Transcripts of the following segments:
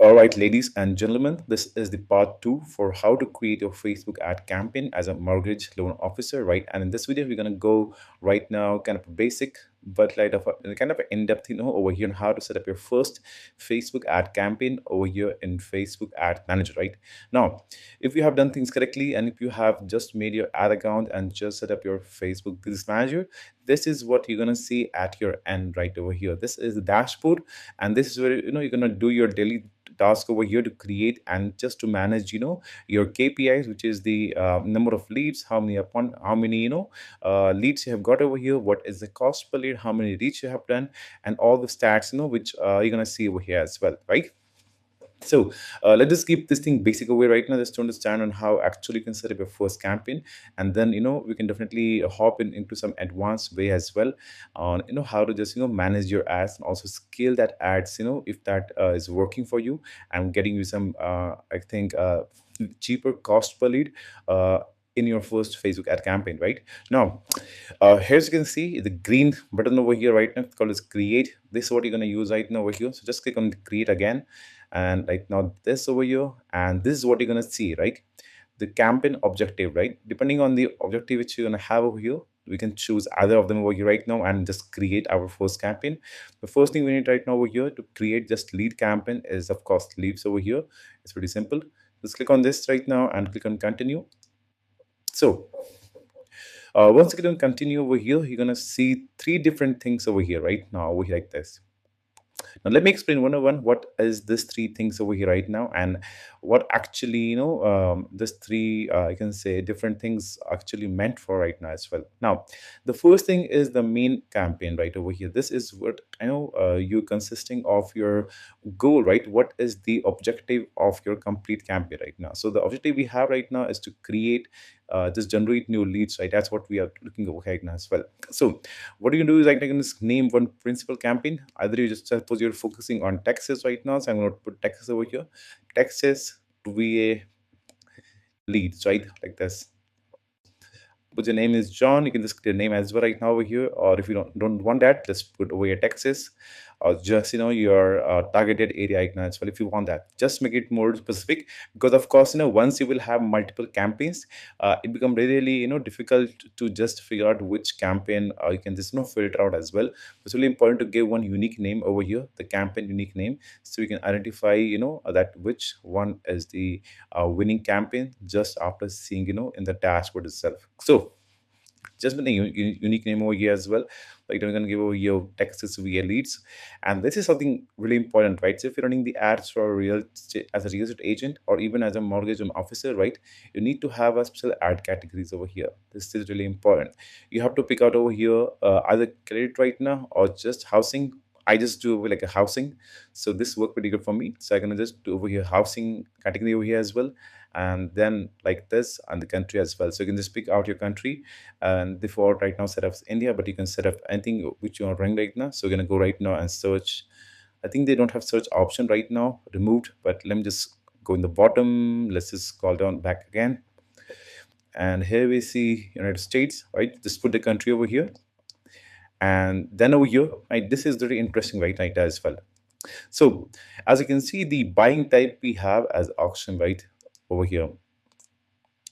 All right, ladies and gentlemen, this is the part two for how to create your Facebook ad campaign as a mortgage loan officer, right? And in this video, we're gonna go right now, kind of a basic, but like of a kind of an in-depth, over here on how to set up your first Facebook ad campaign over here in Facebook Ad Manager, right? Now, if you have done things correctly and if you have just made your ad account and just set up your Facebook Business Manager, this is what you're gonna see at your end right over here. This is the dashboard, and this is where you're gonna do your daily task over here to create and just to manage your KPIs, which is the number of leads, how many leads you have got over here, what is the cost per lead, how many leads you have done, and all the stats which you're gonna see over here as well, right? So let's just keep this thing basic away right now, just to understand on how actually you can set up your first campaign, and then we can definitely hop into some advanced way as well on how to just manage your ads and also scale that ads if that is working for you and getting you some I think cheaper cost per lead in your first Facebook ad campaign, right? Now, here you can see the green button over here right now. It's called as create. This is what you're going to use right now over here. So just click on the create again, and right now this over here, and this is what you're going to see, right? The campaign objective, right? Depending on the objective which you're going to have over here, we can choose either of them over here right now and just create our first campaign. The first thing we need right now over here to create just lead campaign is of course leaves over here. It's pretty simple. Just click on this right now and click on continue. So once you click on continue over here, you're gonna see three different things over here right now over here like this. Now let me explain one on one what is this three things over here right now, and what actually this three I can say different things actually meant for right now as well. Now the first thing is the main campaign right over here. This is what you consisting of your goal, right? What is the objective of your complete campaign right now? So the objective we have right now is to create just generate new leads, right? That's what we are looking over here right now as well. So what you can do is, like, I can just name one principal campaign. Either you just suppose you're focusing on Texas right now, so I'm going to put Texas over here. Texas VA leads, right? Like this. Put your name is John. You can just put your name as well right now over here. Or if you don't want that, just put over here Texas, or just your targeted area right now as well. If you want that, just make it more specific, because of course once you will have multiple campaigns, it become really difficult to just figure out which campaign you can just filter out as well. It's really important to give one unique name over here, the campaign unique name, so we can identify that which one is the winning campaign just after seeing in the dashboard itself. So just with a unique name over here as well. Like we're going to give over your Texas VA leads, and this is something really important, right? So if you're running the ads for as a real estate agent or even as a mortgage officer, right, you need to have a special ad categories over here. This is really important. You have to pick out over here either credit right now or just housing. I just do over like a housing, so this worked pretty good for me. So I'm gonna just do over here housing category over here as well, and then like this and the country as well. So you can just pick out your country, and default right now setup is India, but you can set up anything which you are running right now. So we're gonna go right now and search. I think they don't have search option right now removed, but let me just go in the bottom. Let's just scroll down back again, and here we see United States, right? Just put the country over here, and then over here, right, this is very interesting right as well. So as you can see, the buying type we have as auction right over here.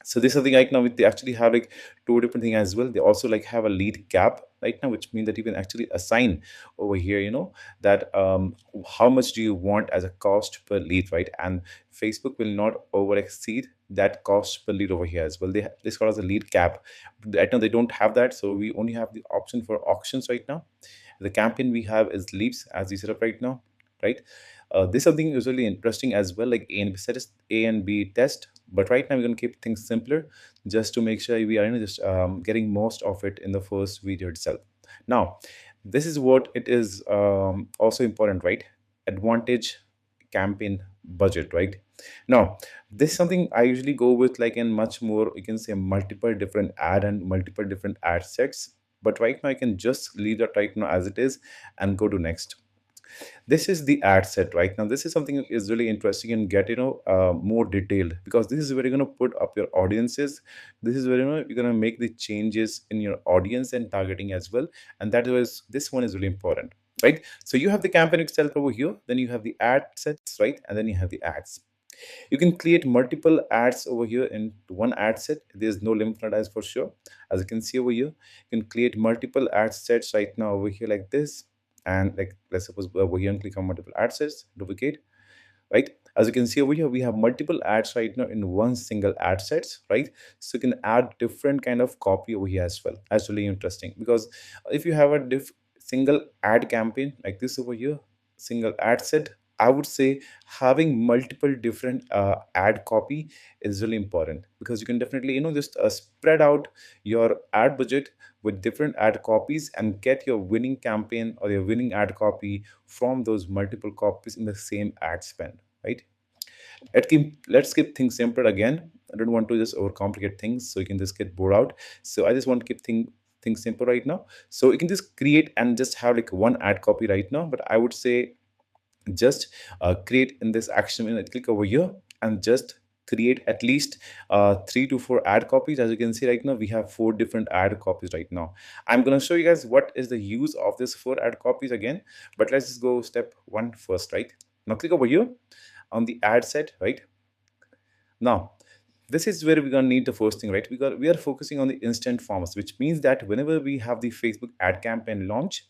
So this is the right now they actually have like two different things as well. They also like have a lead cap right now, which means that you can actually assign over here that how much do you want as a cost per lead, right? And Facebook will not over exceed that cost per lead over here as well. This called as a lead cap. Right now they don't have that, so we only have the option for auctions right now. The campaign we have is leads as we set up right now, right? This is something usually interesting as well, like A and B test. But right now we're going to keep things simpler, just to make sure we are just getting most of it in the first video itself. Now, this is what it is also important, right? Advantage campaign budget, right? Now, this is something I usually go with like in much more, you can say multiple different ad and multiple different ad sets. But right now I can just leave that right now as it is and go to next. This is the ad set right now. This is something that is really interesting and get more detailed, because this is where you're going to put up your audiences. This is where you're going to make the changes in your audience and targeting as well, and that was this one is really important. right? So you have the campaign itself over here, then you have the ad sets, right? And then you have the ads. You can create multiple ads over here in one ad set. There's no limit on ads for sure. As you can see over here, you can create multiple ad sets right now over here like this. And like, let's suppose over here and click on multiple ad sets, duplicate, right? As you can see over here, we have multiple ads right now in one single ad sets, right? So you can add different kind of copy over here as well. That's really interesting, because if you have a single ad campaign like this over here, single ad set, I would say having multiple different ad copy is really important, because you can definitely, just spread out your ad budget with different ad copies and get your winning campaign or your winning ad copy from those multiple copies in the same ad spend, right? Let's keep things simple again. I don't want to just overcomplicate things so you can just get bored out. So I just want to keep things simple right now. So you can just create and just have like one ad copy right now. But I would say just create in this action and click over here and just create at least 3 to 4 ad copies. As you can see right now, we have 4 different ad copies right now. I'm going to show you guys what is the use of this 4 ad copies again, but let's just go step one first, right? Now click over here on the ad set, right? Now this is where we're going to need the first thing, right? We are focusing on the instant forms, which means that whenever we have the Facebook ad campaign launch,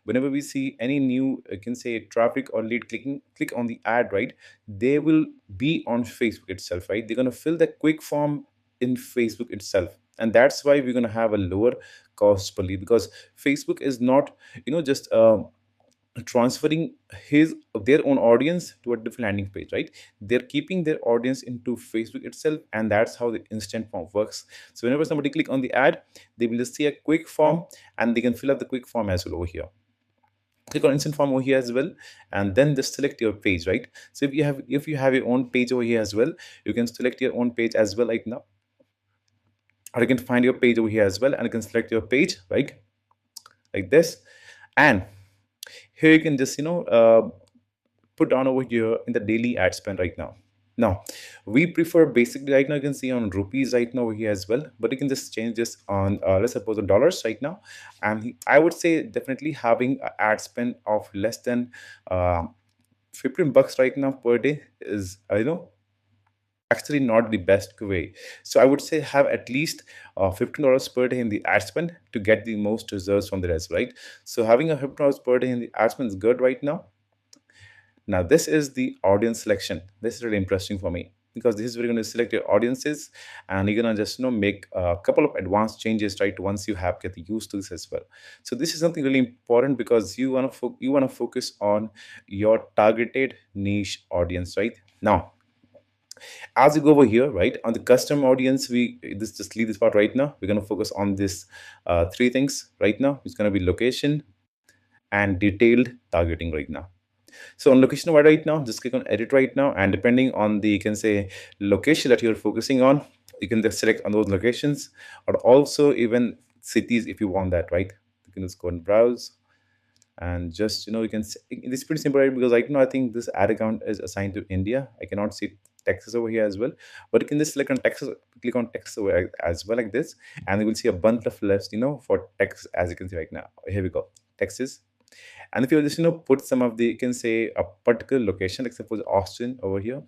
whenever we see any new, you can say, traffic or lead click on the ad, right? They will be on Facebook itself, right? They're going to fill the quick form in Facebook itself, and that's why we're going to have a lower cost per lead, because Facebook is not, just transferring his their own audience to a different landing page, right? They're keeping their audience into Facebook itself, and that's how the instant form works. So whenever somebody click on the ad, they will just see a quick form, and they can fill up the quick form as well over here. Click on instant form over here as well, and then just select your page, right? So if you have your own page over here as well, you can select your own page as well right now, or you can find your page over here as well, and you can select your page, right, like this. And here you can just put down over here in the daily ad spend right now. Now, we prefer basically right now, you can see on rupees right now over here as well, but you can just change this on, let's suppose, on dollars right now. And I would say definitely having an ad spend of less than uh, 15 bucks right now per day is, actually not the best way. So I would say have at least $15 per day in the ad spend to get the most results from the rest, right? So having a $15 per day in the ad spend is good right now. Now, this is the audience selection. This is really interesting for me, because this is where you're going to select your audiences, and you're going to just make a couple of advanced changes, right? Once you have get used to this as well. So this is something really important, because you want to focus on your targeted niche audience, right? Now, as you go over here, right, on the custom audience, we this just leave this part right now. We're going to focus on this three things right now. It's going to be location and detailed targeting right now. So on location right now, just click on edit right now, and depending on the, you can say, location that you're focusing on, you can just select on those locations, or also even cities if you want that, right? You can just go and browse, and just you can see, it's pretty simple, right? Because right now I think this ad account is assigned to India. I cannot see Texas over here as well, but you can just click on Texas, click on Texas over as well like this, and you will see a bunch of lists, for Texas, as you can see right now. Here we go, Texas. And if you just put some of the, you can say, a particular location, like suppose Austin over here,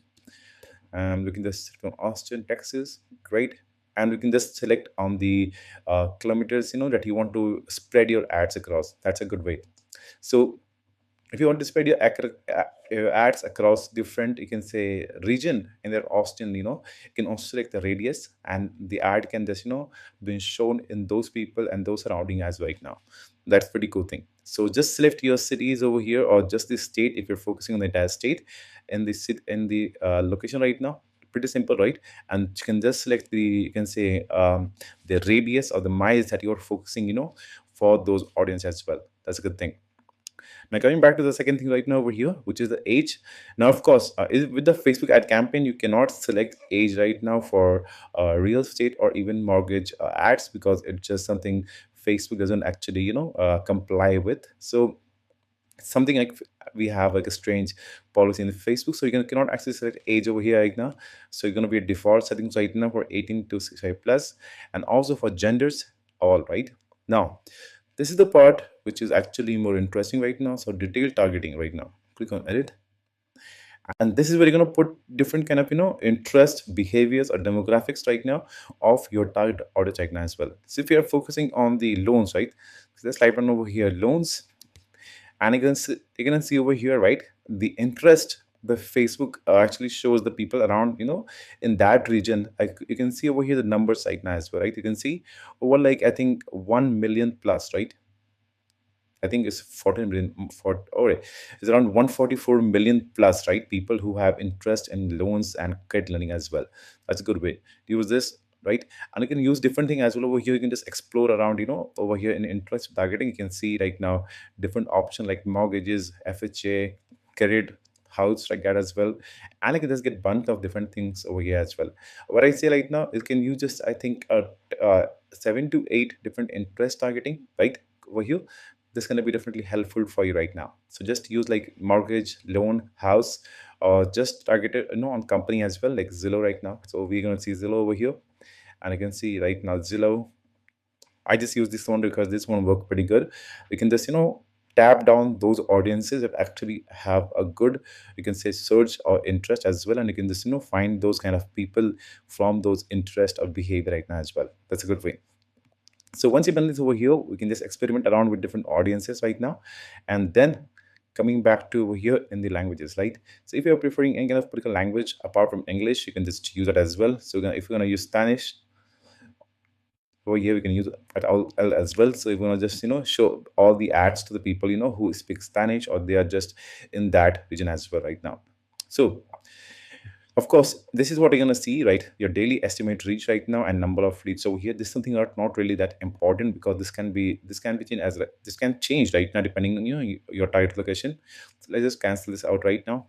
we can just select from Austin, Texas, great. And we can just select on the kilometers that you want to spread your ads across. That's a good way. So if you want to spread your ads across different, you can say, region in their Austin, you can also select the radius, and the ad can just be shown in those people and those surrounding as right now. That's pretty cool thing. So just select your cities over here, or just the state if you're focusing on the entire state, in the location right now. Pretty simple, right? And you can just select the, you can say, the radius or the miles that you're focusing, for those audience as well. That's a good thing. Now coming back to the second thing right now over here, which is the age. Now, of course, with the Facebook ad campaign, you cannot select age right now for real estate or even mortgage ads, because it's just something Facebook doesn't actually, comply with. So something like we have like a strange policy in Facebook, so cannot actually select age over here right now. So you're going to be a default settings right now for 18 to 65 plus, and also for genders, all right. Now, this is the part which is actually more interesting right now. So detailed targeting right now. Click on edit, and this is where you're going to put different kind of interest behaviors or demographics right now of your target audience right now as well. So if you are focusing on the loans, right, so let's slide on over here, loans, and you can see over here, right, the interest the Facebook actually shows the people around in that region. Like you can see over here the numbers right now as well, right? You can see over, like, I think 1 million plus, right? I think it's 14 million for, oh, right. It's around 144 million plus, right? People who have interest in loans and credit lending as well. That's a good way to use this, right? And you can use different thing as well over here. You can just explore around, over here in interest targeting. You can see right now different option like mortgages, FHA, credit, house like that as well. And you can just get bunch of different things over here as well. What I say right now is, can you just, I think, 7 to 8 different interest targeting, right? Over here, this going to be definitely helpful for you right now. So just use like mortgage, loan, house, or just target it on company as well, like Zillow right now. So we're going to see Zillow over here, and you can see right now Zillow. I just use this one because this one worked pretty good. We can just tap down those audiences that actually have a good, you can say, search or interest as well, and you can just find those kind of people from those interest or behavior right now as well. That's a good way. So once you've done this over here, we can just experiment around with different audiences right now, and then coming back to over here in the languages, right? So if you're preferring any kind of particular language apart from English, you can just use it as well. So if you're going to use Spanish over here, we can use it all as well. So you're going to just show all the ads to the people who speak Spanish, or they are just in that region as well right now. So of course, this is what you're gonna see, right? Your daily estimate reach right now and number of leads. So here, this is something not really that important, because this can be changed as this can change right now depending on your target location. So let's just cancel this out right now.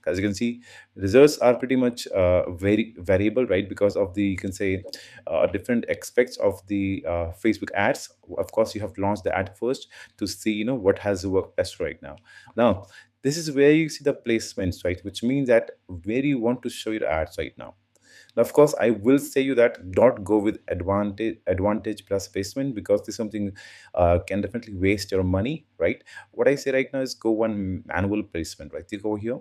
As you can see, results are pretty much very variable, right? Because of the, you can say, different aspects of the Facebook ads. Of course, you have to launch the ad first to see what has worked best right now. Now this is where you see the placements, right? Which means that where you want to show your ads right now. Now, of course, I will say you that don't go with advantage plus placement, because this is something can definitely waste your money, right? What I say right now is go one manual placement, right? You go here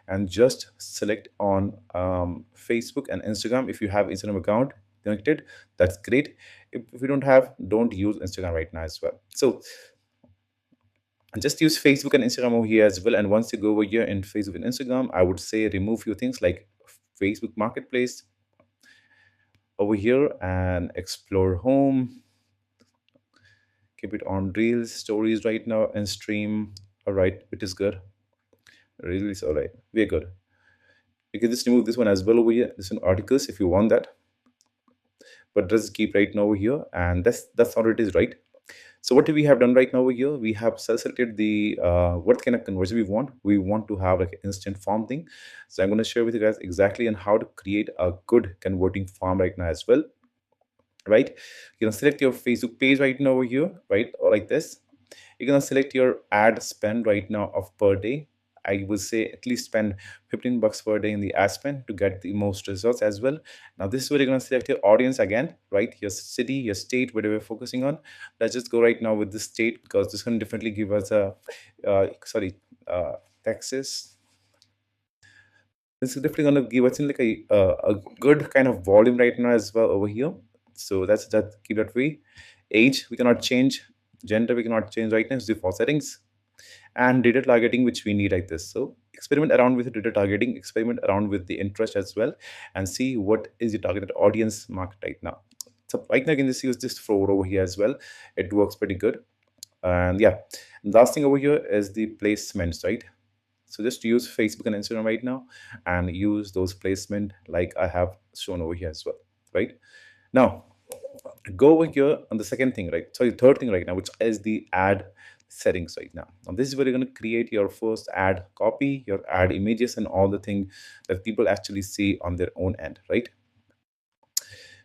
and just select on Facebook and Instagram. If you have Instagram account connected, that's great. If you don't have, don't use Instagram right now as well. So just use Facebook and Instagram over here as well. And once you go over here in Facebook and Instagram, I would say remove few things like Facebook Marketplace over here and explore home. Keep it on Reels, Stories right now, and Stream. All right, it is good. Reels, all right, we're good. You can just remove this one as well over here. This one articles if you want that, but just keep right now over here, and that's how it is, right? So what we have done right now over here, we have selected the what kind of conversion we want. We want to have like an instant farm thing. So I'm going to share with you guys exactly on how to create a good converting farm right now as well, right? You can select your Facebook page right now over here, right? Or like this. You're going to select your ad spend right now of per day. I would say at least spend 15 bucks per day in the ad spend to get the most results as well. Now this is where you're going to select your audience again, right? Your city, your state, whatever you're focusing on. Let's just go right now with the state, because this can definitely give us a Texas. This is definitely going to give us in like a good kind of volume right now as well over here. So that's that. Keep that way. Age we cannot change. Gender we cannot change right now. It's default settings. And data targeting, which we need like this. So experiment around with data targeting, experiment around with the interest as well, and see what is your targeted audience market right now. So right now you can just use this for over here as well. It works pretty good. And yeah, last thing over here is the placements, right? So just use Facebook and Instagram right now and use those placement like I have shown over here as well, right? Now go over here on the second thing, right? Sorry, third thing right now, which is the ad settings right now. Now this is where you're going to create your first ad copy, your ad images, and all the things that people actually see on their own end, right?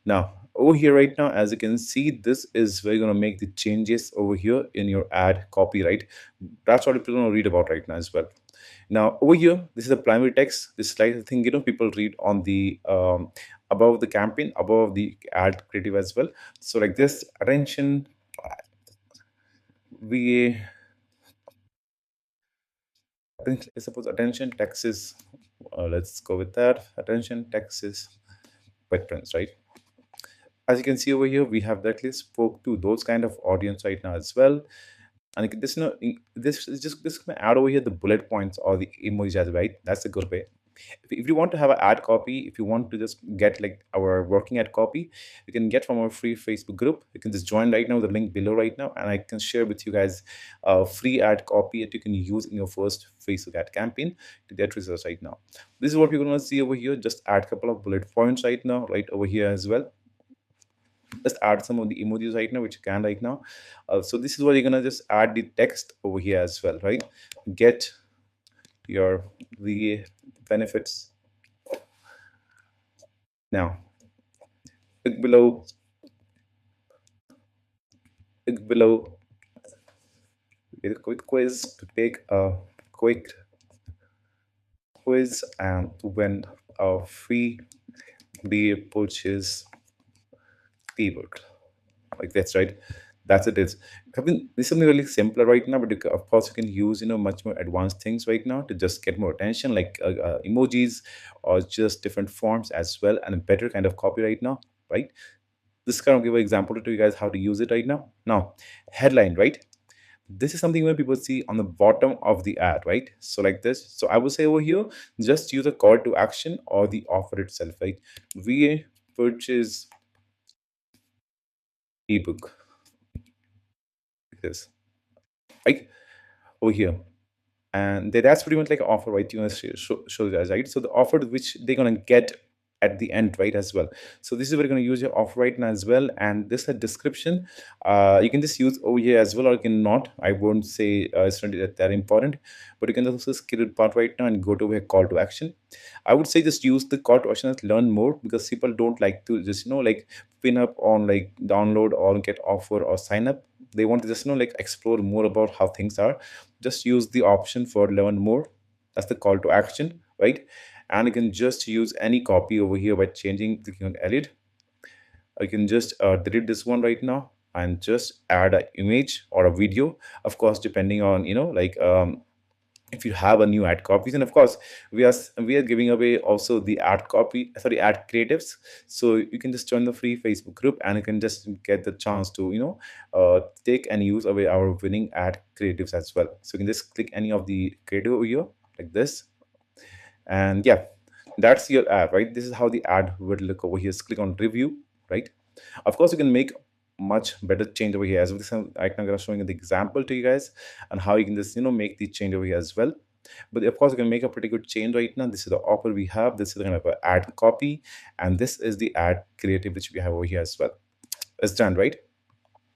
Now over here right now, as you can see, this is where you're going to make the changes over here in your ad copy, right? That's what people are going to read about right now as well. Now over here, this is the primary text. This slide thing, people read on the above the campaign, above the ad creative as well. So like this, attention, VA, I suppose attention taxes. Let's go with that. Attention taxes veterans, right? As you can see over here, we have directly spoke to those kind of audience right now as well. And this, this is just this can add over here the bullet points or the emojis as well, right. That's a good way. If you want to have an ad copy, if you want to just get like our working ad copy, you can get from our free Facebook group. You can just join right now, the link below right now, and I can share with you guys a free ad copy that you can use in your first Facebook ad campaign to get results right now. This is what you're going to see over here. Just add a couple of bullet points right now, right over here as well. Just add some of the emojis right now, which you can right now. So this is what you're gonna just add the text over here as well, right? Get your VA benefits now. Click below, click below. Get a quick quiz to take a quick quiz and to win a free VA purchase ebook. Like that's right. That's it is. I mean, this is something really simpler right now, but of course you can use much more advanced things right now to just get more attention, like emojis or just different forms as well, and a better kind of copy right now, right? This kind of give an example to you guys how to use it right now. Now, headline, right? This is something where people see on the bottom of the ad, right? So like this. So I would say over here, just use a call to action or the offer itself, right? VA purchase ebook. This, right? Over here. And that's pretty much like an offer, right? You want to show you guys, right? So the offer which they're gonna get at the end, right, as well. So this is where you're gonna use your offer right now as well. And this a description. You can just use over here as well, or you can not. I won't say it's not that important, but you can also skip it part right now and go to a call to action. I would say just use the call to action as learn more, because people don't like to just like pin up on like download or get offer or sign up. They want to just like explore more about how things are. Just use the option for learn more. That's the call to action, right? And you can just use any copy over here by changing, clicking on edit. I can just delete this one right now and just add an image or a video, of course, depending on like if you have a new ad copies. And of course we are giving away also the ad copy, sorry, ad creatives. So you can just join the free Facebook group and you can just get the chance to take and use away our winning ad creatives as well. So you can just click any of the creative over here like this, and yeah, that's your ad, right? This is how the ad would look over here. Just click on review, right? Of course you can make much better change over here as well. This is right now I'm showing the example to you guys and how you can just make the change over here as well. But of course you can make a pretty good change right now. This is the offer we have, this is the kind of ad copy, and this is the ad creative which we have over here as well. It's done, right?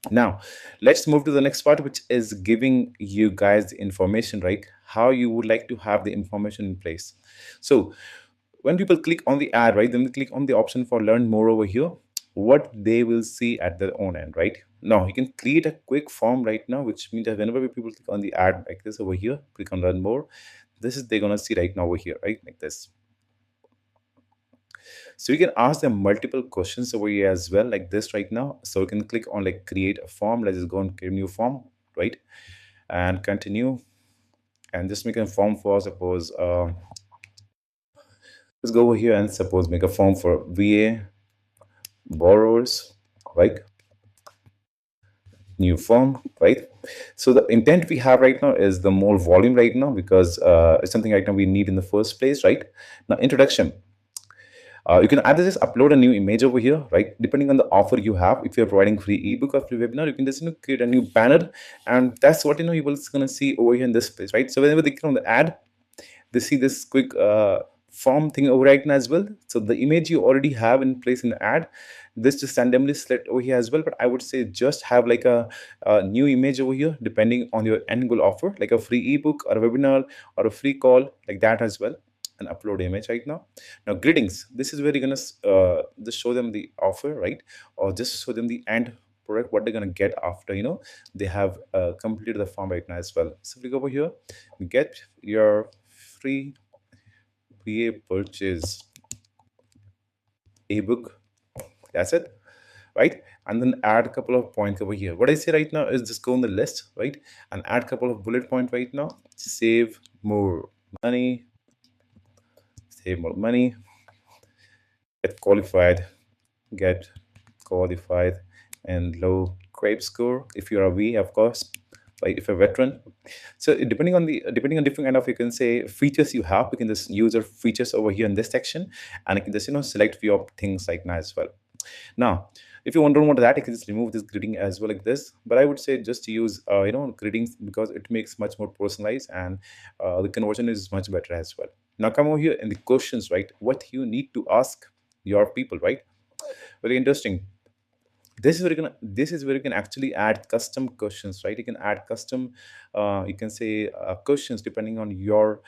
Now let's move to the next part, which is giving you guys the information, right? How you would like to have the information in place. So when people click on the ad, right, then they click on the option for learn more over here, what they will see at their own end, right? Now you can create a quick form right now, which means that whenever people click on the ad like this over here, click on learn more, this is they're gonna see right now over here, right, like this. So you can ask them multiple questions over here as well, like this right now. So you can click on like create a form. Let's just go and create a new form, right? And continue and just make a form for suppose let's go over here and suppose make a form for VA borrowers, right? New form, right? So the intent we have right now is the more volume right now, because it's something right now we need in the first place, right? Now introduction. You can either just upload a new image over here, right? Depending on the offer you have, if you're providing free ebook or free webinar, you can just create a new banner, and that's what people gonna see over here in this place, right? So whenever they click on the ad, they see this quick form thing over right now as well. So the image you already have in place in the ad, this just randomly select over here as well. But I would say just have like a new image over here depending on your end goal offer, like a free ebook or a webinar or a free call, like that as well, and upload image right now. Now greetings, this is where you're gonna just show them the offer, right? Or just show them the end product, what they're gonna get after they have completed the form right now as well. So click over here, get your free VA purchase ebook. That's it. right? And then add a couple of points over here. What I say right now is just go on the list, right? And add a couple of bullet points right now. Save more money, save more money, get qualified, get qualified, and low credit score if you're a V, of course, like if you're a veteran. So depending on different kind of, you can say, features you have, you can just use your features over here in this section, and you can just select few of things like now as well. Now, if you don't want that, you can just remove this greeting as well like this. But I would say just to use greetings, because it makes much more personalized, and the conversion is much better as well. Now come over here in the questions, right? What you need to ask your people, right? Very interesting. This is where you can actually add custom questions, right? You can add custom, you can say, questions depending on your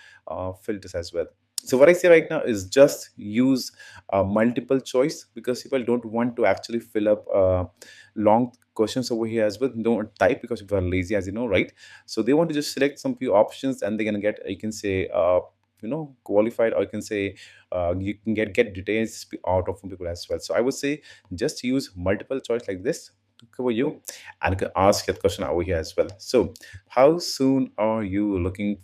filters as well. So what I say right now is just use multiple choice, because people don't want to actually fill up long questions over here as well. Don't type because people are lazy, as you know, right? So they want to just select some few options, and they're gonna get, you can say, qualified, or you can say, you can get details out of people as well. So I would say just use multiple choice like this to cover you, and you can ask that question over here as well. So how soon are you looking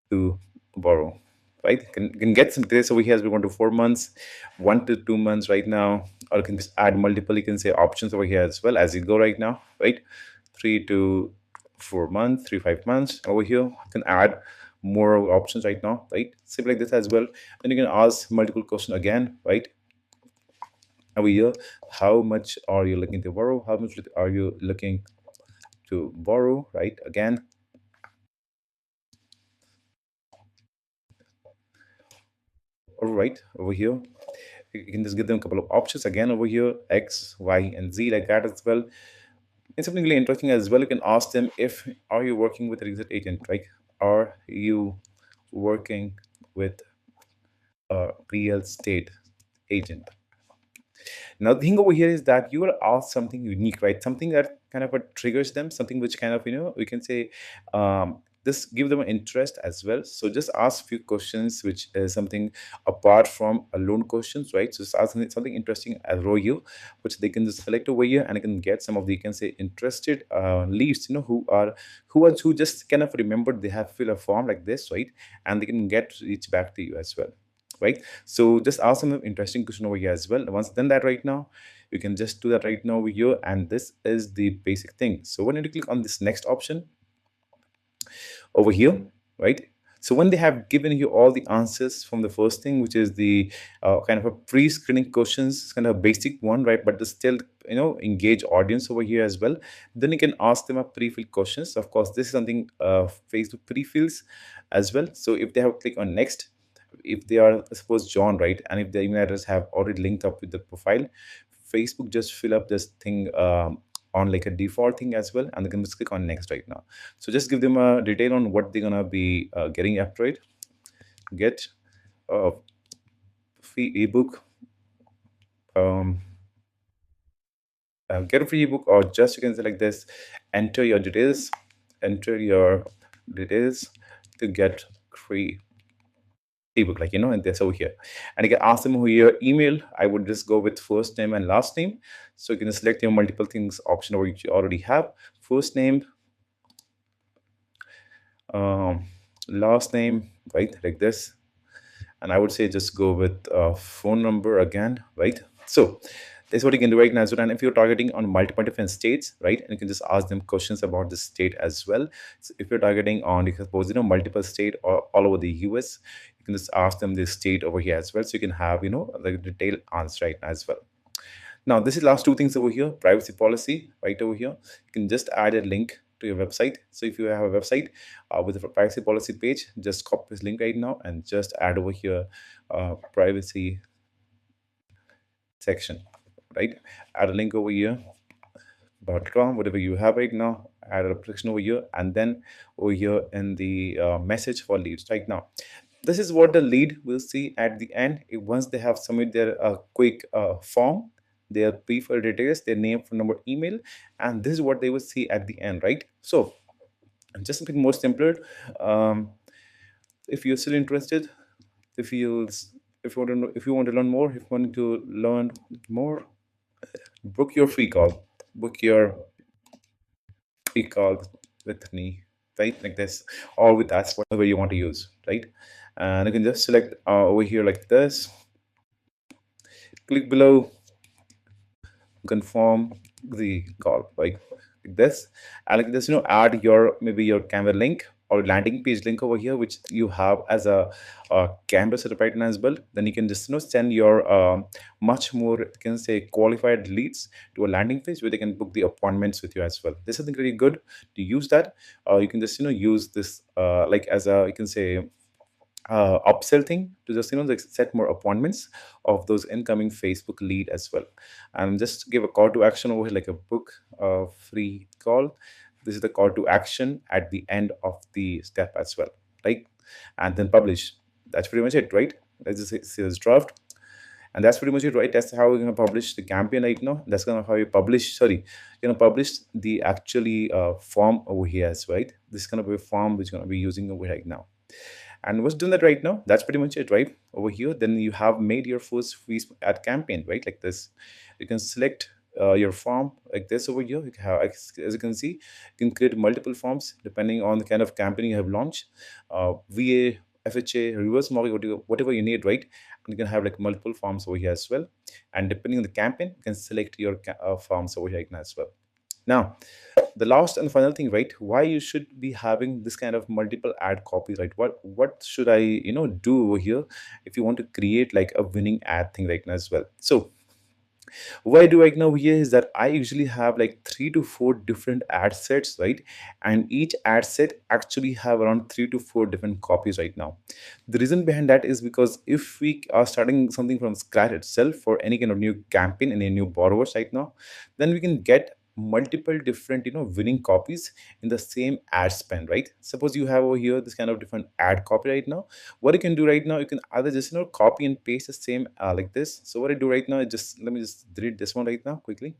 to borrow, right? Can get some details over here as we want to 4 months, 1 to 2 months right now, or you can just add multiple, you can say, options over here as well as you go right now, right? 3 to 4 months, 3 5 months over here. You can add more options right now, right? Simple like this as well. Then you can ask multiple question again, right? Over here, how much are you looking to borrow? How much are you looking to borrow, right? Again, all right, over here you can just give them a couple of options again over here, X, Y, and Z, like that as well. And something really interesting as well, you can ask them, if are you working with a real estate agent, right? Are you working with a real estate agent? Now, the thing over here is that you will ask something unique, right? Something that kind of triggers them, something which kind of, we can say, this give them an interest as well. So just ask few questions, which is something apart from a loan questions, right? So just ask something interesting as row you, which they can just select over here, and you can get some of the, you can say, interested leads, who just kind of remember they have fill a form like this, right? And they can get reach back to you as well, right? So just ask some interesting question over here as well. Once done that right now, you can just do that right now over here, and this is the basic thing. So when you click on this next option over here, right? So when they have given you all the answers from the first thing, which is the kind of a pre-screening questions, kind of a basic one, right? But the still, engage audience over here as well. Then you can ask them a pre-filled questions. Of course, this is something Facebook pre-fills as well. So if they have click on next, if they are, suppose, John, right, and if the email address have already linked up with the profile, Facebook just fill up this thing on like a default thing as well, and they can just click on next right now. So just give them a detail on what they're gonna be getting after it. Get a free ebook, um, get a free ebook, or just you can select this, enter your details, enter your details to get free ebook, like, and that's over here. And you can ask them who your email. I would just go with first name and last name. So you can select your multiple things option, or which you already have. First name, um, last name, right, like this. And I would say just go with phone number again, right? So this is what you can do right now as well. And if you're targeting on multiple different states, right, and you can just ask them questions about the state as well. So if you're targeting on, you suppose, multiple state or all over the US, you can just ask them the state over here as well. So you can have, the detailed answer right now as well. Now, this is last two things over here, privacy policy right over here. You can just add a link to your website. So if you have a website with a privacy policy page, just copy this link right now and just add over here privacy section, right? Add a link over here, .com, whatever you have right now, add a section over here, and then over here in the message for leads right now. This is what the lead will see at the end. Once they have submitted their quick form, their preferred details, their name, phone number, email, and this is what they will see at the end, right? So just something more simpler. If you're still interested, if you if you want to know, if you want to learn more, if you want to learn more, book your free call. Book your free call with me, right? Like this, or with us, whatever you want to use, right? And you can just select over here like this. Click below, confirm the call like this, and like this, add your maybe your Canva link or landing page link over here, which you have as a Canva setup right now as well. Then you can just send your much more, you can say, qualified leads to a landing page where they can book the appointments with you as well. This is something really good to use that. You can just use this like as a, you can say, upsell thing to just like set more appointments of those incoming Facebook lead as well. And just give a call to action over here, like a book free call. This is the call to action at the end of the step as well, right? And then publish. That's pretty much it, right? Let's just see this draft. And that's pretty much it, right? That's how we're gonna publish the campaign right now. That's gonna how you publish. Sorry, publish the actually form over here as right. This is gonna be a form which gonna be using over right now. And what's doing that right now? That's pretty much it, right? Over here, then you have made your first Facebook ad campaign, right? Like this. You can select your form like this over here. You can have, as you can see, you can create multiple forms depending on the kind of campaign you have launched. VA, FHA, reverse mortgage, whatever you need, right? And you can have like multiple forms over here as well. And depending on the campaign, you can select your forms over here as well. Now, the last and final thing, right? Why you should be having this kind of multiple ad copies, right? What should I do over here if you want to create like a winning ad thing right now as well? So what I do right now here is that I usually have like 3 to 4 different ad sets, right? And each ad set actually have around 3 to 4 different copies right now. The reason behind that is because if we are starting something from scratch itself for any kind of new campaign, any new borrowers right now, then we can get multiple different winning copies in the same ad spend, right? Suppose you have over here this kind of different ad copy right now. What you can do right now, you can either just copy and paste the same like this. So what I do right now is just let me just delete this one right now quickly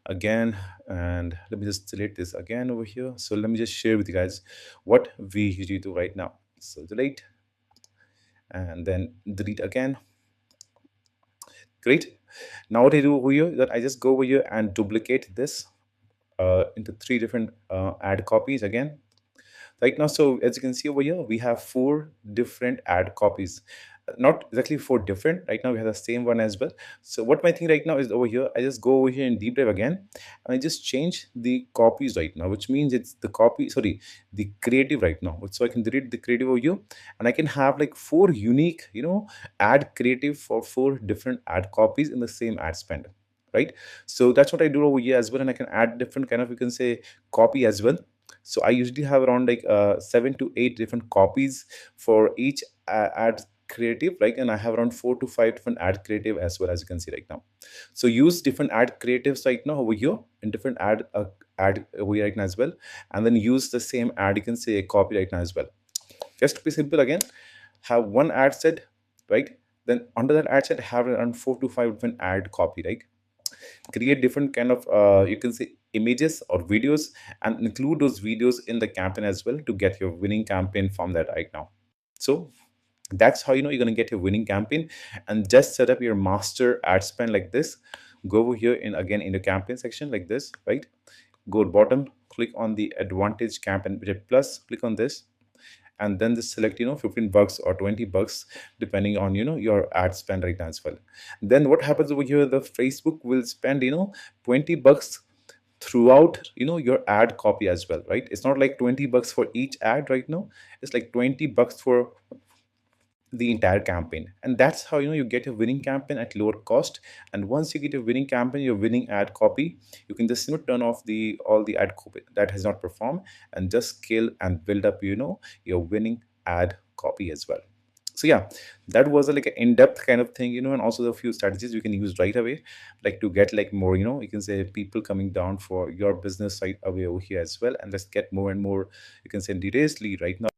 again, and let me just delete this again over here. So let me just share with you guys what we usually do right now. So delete and then delete again. Great. Now what I do over here is that I just go over here and duplicate this into 3 different ad copies again right now. So as you can see over here, we have 4 different ad copies. Not exactly 4 different. Right now we have the same one as well. So what my thing right now is over here, I just go over here in deep dive again, and I just change the copies right now, which means it's the copy, sorry, the creative right now. So I can delete the creative over here, and I can have like 4 unique, ad creative for 4 different ad copies in the same ad spend. Right. So that's what I do over here as well. And I can add different kind of, you can say, copy as well. So I usually have around like 7 to 8 different copies for each ad creative, right? And I have around 4 to 5 different ad creative as well, as you can see right now. So use different ad creatives right now over here in different ad over here right now as well, and then use the same ad, you can say, a copy right now as well. Just to be simple again, have one ad set, right? Then under that ad set, have around 4 to 5 different ad copy, right? Create different kind of you can say images or videos, and include those videos in the campaign as well to get your winning campaign from that right now. So that's how you're going to get your winning campaign. And just set up your master ad spend like this. Go over here in again in the campaign section like this, right? Go to bottom, click on the advantage campaign budget plus, click on this, and then just select $15 or $20 depending on your ad spend right now as well. Then what happens over here, the Facebook will spend $20 throughout your ad copy as well, right? It's not like $20 for each ad right now. It's like $20 for the entire campaign. And that's how you get a winning campaign at lower cost. And once you get a winning campaign, your winning ad copy, you can just turn off the all the ad copy that has not performed, and just scale and build up your winning ad copy as well. So yeah, that was like an in-depth kind of thing, and also a few strategies you can use right away, like to get like more, you can say, people coming down for your business site away over here as well. And let's get more and more, you can say, details right now.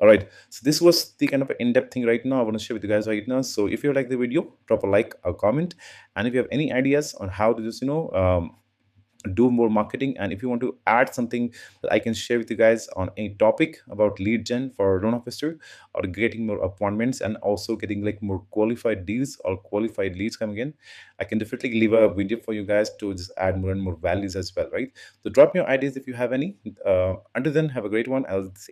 All right, so this was the kind of in-depth thing right now I want to share with you guys right now. So if you like the video, drop a like or comment, and if you have any ideas on how to just do more marketing, and if you want to add something that I can share with you guys on a topic about lead gen for loan officer, or getting more appointments and also getting like more qualified deals or qualified leads coming in, I can definitely leave a video for you guys to just add more and more values as well, right? So drop your ideas if you have any. Until then, have a great one. I'll